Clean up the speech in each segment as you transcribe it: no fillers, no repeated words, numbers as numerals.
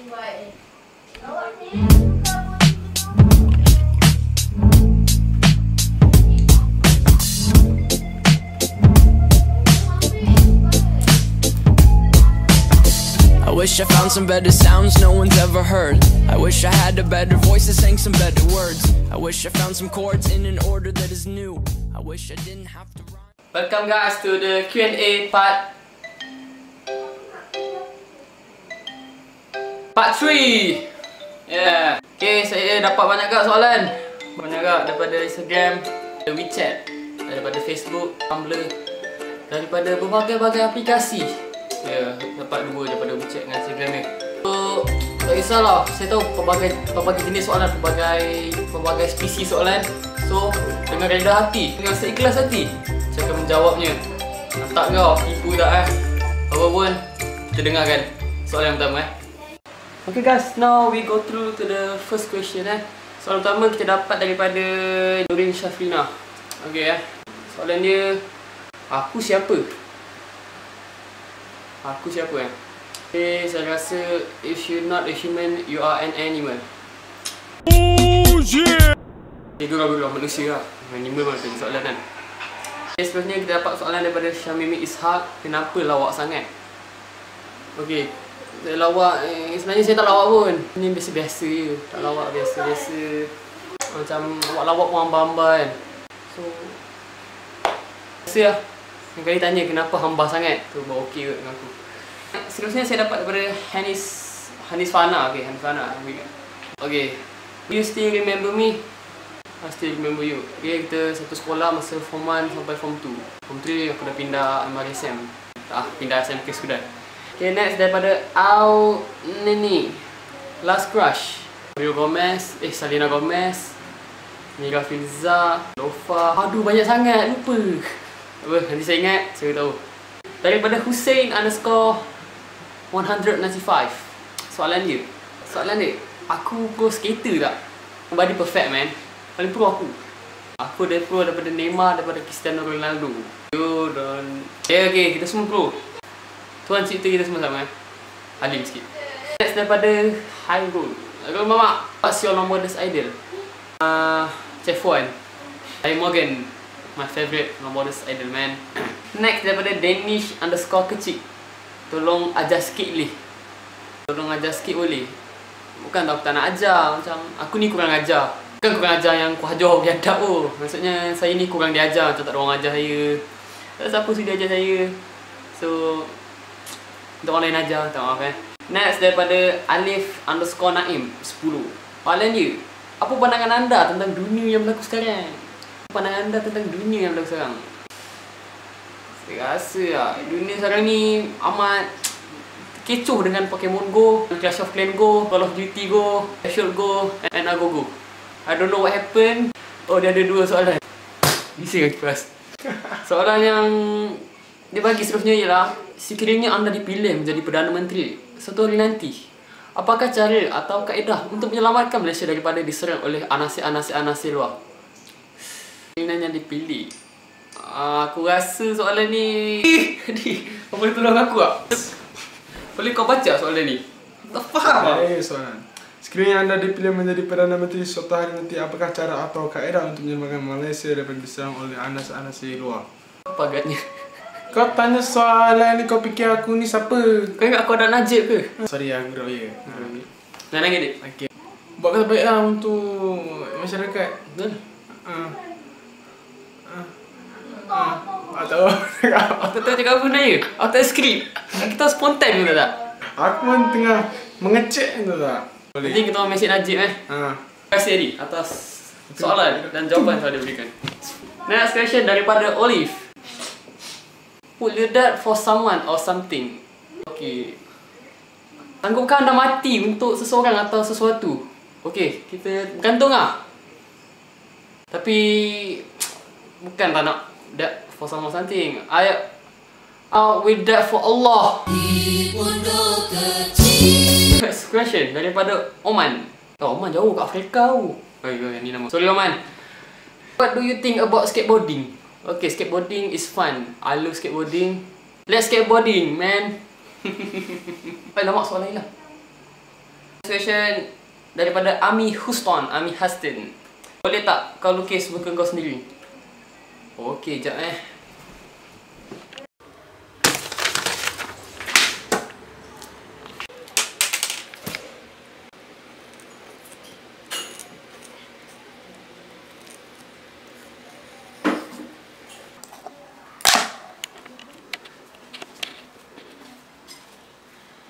I wish I found some better sounds no one's ever heard. I wish I had a better voice that sang some better words. I wish I found some chords in an order that is new. I wish I didn't have to rhyme. Welcome guys to the Q&A part 3. Yeah. Okay, saya dapat banyak gak soalan. Banyak gak daripada Instagram, daripada WeChat, daripada Facebook, Tumblr, daripada berbagai-bagai aplikasi. Ya, dapat 2 daripada WeChat dengan Instagram ni. So, tak kisahlah, saya tahu pelbagai jenis soalan, pelbagai spesies soalan. So, dengan rendah hati, dengan seikhlas hati, saya akan menjawabnya. Tak kau, tipu tak apa pun, kita dengarkan soalan yang pertama Okay guys, now we go through to the first question Soalan pertama kita dapat daripada Nurin Syafrina. Okay soalan dia, aku siapa? Aku siapa Okay, saya rasa if you're not a human, you are an animal. Oh yeah. Okay, gurau-gurau manusia lah. Animal mana tadi soalan kan. Okay, seterusnya kita dapat soalan daripada Syamimi Ishak. Kenapa lawak sangat? Okay, lawak, sebenarnya saya tak lawak pun. Ini biasa-biasa je. Tak lawak, biasa-biasa. Macam lawak pun hamba-hamba kan. So, biasa lah. Yang kali tanya kenapa hamba sangat. Tu baru okey kot dengan aku. Seterusnya saya dapat daripada Hanis Fana. Okay, Hanis Fana. Okay, you still remember me? I still remember you. Okay, kita satu sekolah masa Form 1 sampai Form 2. Form 3 aku dah pindah MRSM. Pindah SMK Sudan. Okay, next daripada Au Neni. Last crush. Rio Gomez, Salina Gomez, Mira Filza, Lofa. Aduh, banyak sangat, lupa. Apa, nanti saya ingat, saya tahu. Daripada Hussein _ 195. Soalan dia, aku pro skater tak? Body perfect man. Paling pro aku. Aku dah pro daripada Neymar, daripada Cristiano Ronaldo. You don't. Okay, kita semua pro. Tuan cerita kita semua sama Halim sikit. Next daripada Hairul. Mama, what's your modest idol? Chef Wan, Harry Morgan, my favourite modest idol man. Next daripada Danish _ kecil. Tolong ajar sikit boleh? Tolong ajar sikit boleh? Bukan tak aku tak nak ajar. Macam aku ni kurang ajar. Bukan kurang ajar yang aku ajar biadab tu. Maksudnya saya ni kurang diajar. Macam tak ada orang ajar saya. Tak siapa sudi ajar saya. So untuk orang lain ajar, tak maaf Next daripada Alif _ Naim 10. Soalan dia, apa pandangan anda tentang dunia yang berlaku sekarang? Pandangan anda tentang dunia yang berlaku sekarang? Saya rasa lah, dunia sekarang ni amat kecoh dengan Pokemon Go, Clash of Clans Go, Call of Duty Go, Ashore Go, and Ago Go. I don't know what happened. Oh, dia ada 2 soalan. Bising lagi keras. Soalan yang dia bagi seterusnya ialah, sekiranya anda dipilih menjadi Perdana Menteri suatu hari nanti, apakah cara atau kaedah untuk menyelamatkan Malaysia daripada diserang oleh anasir-anasir luar? Sekiranya dipilih, aku rasa soalan ni boleh tolong aku tak? Boleh kau baca soalan ni? Tak faham. Soalan, sekiranya anda dipilih menjadi Perdana Menteri suatu hari nanti, apakah cara atau kaedah untuk menyelamatkan Malaysia daripada diserang oleh anasir luar? Apa agaknya? Kau tanya soalan ni, kau fikir aku ni siapa? Kau ingat aku ada Najib ke? Sorry aku gurau je. Nak nangis dik? Okay. Buat kata baik lah untuk masyarakat. Betul? Tak tahu. Aku tak cakap apa nanya? Aku tak skrip. Kita spontan ke tak? Aku pun tengah mengecek tu tak? Boleh. Nanti kita orang mesej Najib Terima kasih Adi atas soalan dan jawapan yang dia berikan. Next question daripada Olive. Would you die for someone or something? Okay. Sanggupkah anda mati untuk seseorang atau sesuatu? Okay, kita bergantung lah. Tapi bukan tak nak die for someone or something. I will die for Allah. Next question daripada Oman. Oman jauh kat Afrika tu. Ni nama. Sorry Oman. What do you think about skateboarding? Okay, skateboarding is fun. I love skateboarding. Let's skateboarding, man. Lama soalan ni lah. Question daripada Ami Huston. Boleh tak kau lukis muka kau sendiri? Okey, jap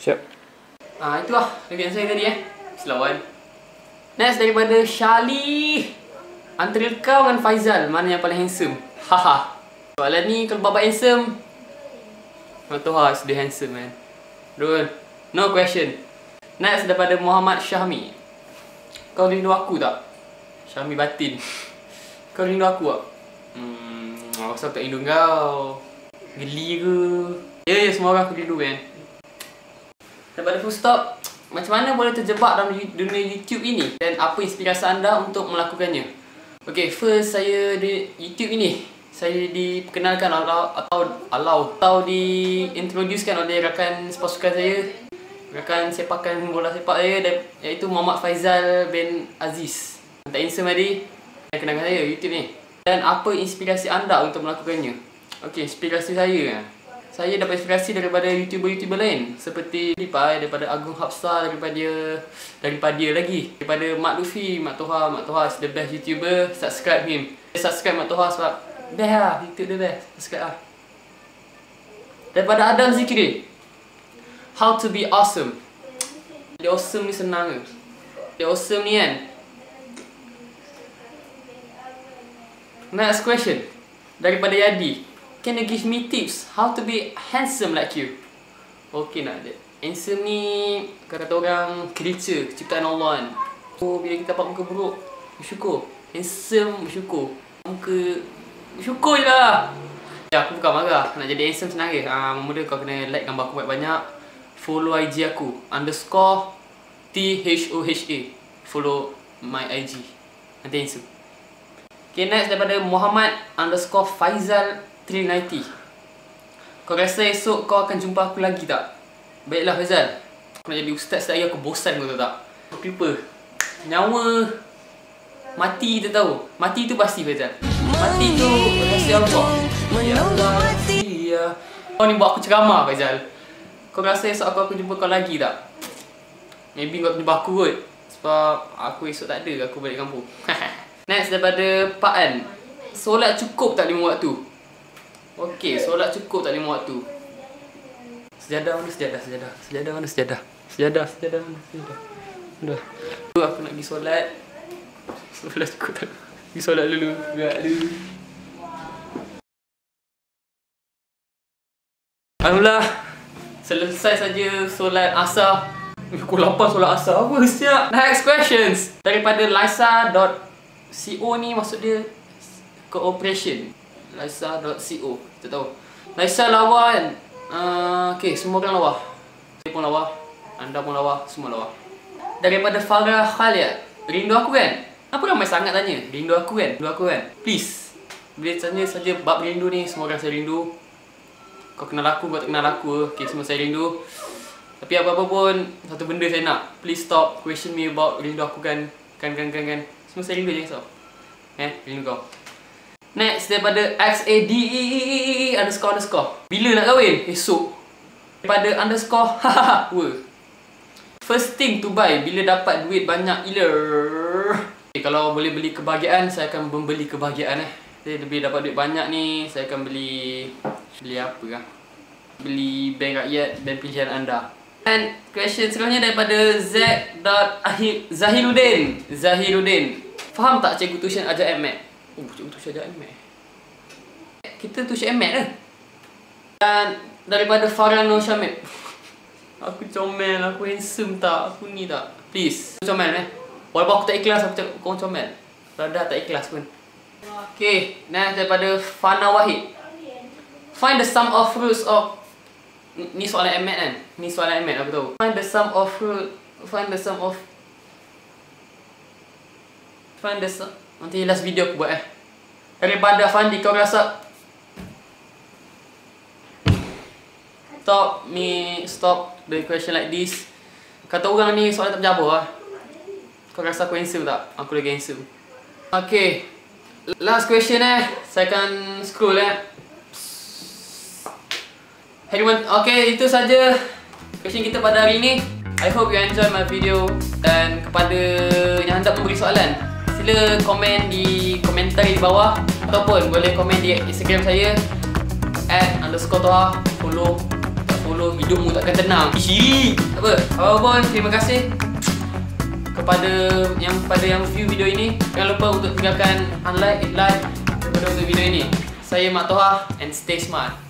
Siap. Itulah bagian saya tadi Selawan. Next daripada Shali. Antara kau dengan Faizal, mana yang paling handsome? Haha. Soalan ni kalau babak handsome, Matoha is the handsome man. No question. Next daripada Muhammad Syahmi. Kau rindu aku tak? Syahmi batin. Kau rindu aku tak? Aku tak rindu kau. Geli ke? Ya, semua orang aku rindu kan. Daripada Full Stop, macam mana boleh terjebak dalam dunia YouTube ini? Dan apa inspirasi anda untuk melakukannya? Okay, first saya di YouTube ini, saya diperkenalkan atau diintroducekan oleh rakan sepasukan saya, rakan sepakan bola sepak saya, iaitu Muhammad Faizal bin Aziz. Tak handsome tadi, yang kenalkan saya YouTube ni. Dan apa inspirasi anda untuk melakukannya? Okay, inspirasi saya dapat inspirasi daripada YouTuber lain seperti Lipai, daripada Agung Hapsa, daripada Mak Luffy, Mak Toha is the best YouTuber. Subscribe him. Subscribe Mak Toha sebab best lah, YouTube dia best. Subscribe lah. Daripada Adam Zikri, How to be awesome. Dia awesome ni senang ke? Dia awesome ni kan? Next question daripada Yadi. Can you give me tips how to be handsome like you? Okay nak. Handsome ni kata orang creature, ciptaan Allah kan. Bila kita dapat muka buruk, bersyukur. Handsome, bersyukur. Muka, bersyukur je lah. Ya, aku bukan marah. Nak jadi handsome senang ke? Mula kau kena like gambar aku banyak-banyak. Follow IG aku _THOHA. Follow my IG. Nanti handsome. Okay, next daripada Muhammad _Faizal 390. Kau rasa esok kau akan jumpa aku lagi tak? Baiklah Faizal, aku nak jadi ustaz lagi, aku bosan kau tahu tak? Aku lupa. Nyawa mati tu tahu. Mati tu pasti Faizal. Mati tu rahsia Allah. Ya Allah. Ya. Kau ni buat aku ceramah Faizal. Kau rasa esok aku jumpa kau lagi tak? Maybe kau jumpa aku kot. Sebab aku esok tak ada, aku balik kampung. Next daripada Pak An. Solat cukup tak 5 waktu? Okey, solat cukup tak 5 waktu? Sejadah mana sejadah? Sejadah mana sejadah? Sejadah mana sejadah? Dah. Aku nak pergi solat. Solat cukup tak? Pergi solat dulu. Gerak dulu. Alhamdulillah. Selesai saja solat asar. Pukul 8 solat asar. Apa siap? Next questions. Daripada Laisa.co ni maksud dia cooperation. Laisa.co. Kita tahu. Laisa lawa kan? Okay, semua orang lawa. Saya pun lawa. Anda pun lawa. Semua lawa. Daripada Farah Khalid. Rindu aku kan? Apa ramai sangat tanya? Rindu aku kan? Rindu aku kan? Please. Bila tanya saja bab rindu ni, semua orang saya rindu. Kau kenal aku, kau tak kenal aku. Okay, semua saya rindu. Tapi apa-apa pun, satu benda saya nak. Please stop question me about rindu aku kan? Kan. Semua saya rindu je, so. Rindu kau. Next daripada XADE __. Bila nak kahwin? Esok. Daripada _. First thing to buy bila dapat duit banyak okay, kalau boleh beli kebahagiaan, saya akan membeli kebahagiaan Jadi bila dapat duit banyak ni, saya akan beli apa kah? Beli bank rakyat dan pilihan anda. And question selanjutnya daripada Zahiruddin. Faham tak cikgu tuition ajar MAT? Cikgu tuition ajar MAT. Kita tuition MAT lah. Dan daripada Farano Syamil. Aku comel, aku handsome tak? Aku ni tak? Please, aku comel Walaupun aku tak ikhlas, aku cakap kau comel. Rada tak ikhlas pun. Okay, next daripada Fana Wahid. Find the sum of roots of... Ni soalan MAT kan? Ni soalan MAT aku tahu. Find the sum of... Nanti last video aku buat Daripada Fandi, kau rasa... Stop the question like this. Kata orang ni soalan tak menjawab lah. Kau rasa aku answer tak? Aku lagi answer. Okay, last question saya akan scroll Okay, itu saja question kita pada hari ini. I hope you enjoy my video. Dan kepada yang hendak memberi soalan, sila komen di komentar di bawah, ataupun boleh komen di Instagram saya @_Toha. Follow hidupmu takkan tenang. Apa pun, terima kasih kepada yang view video ini. Jangan lupa untuk tinggalkan like untuk video ini. Saya Mak Toha and stay smart.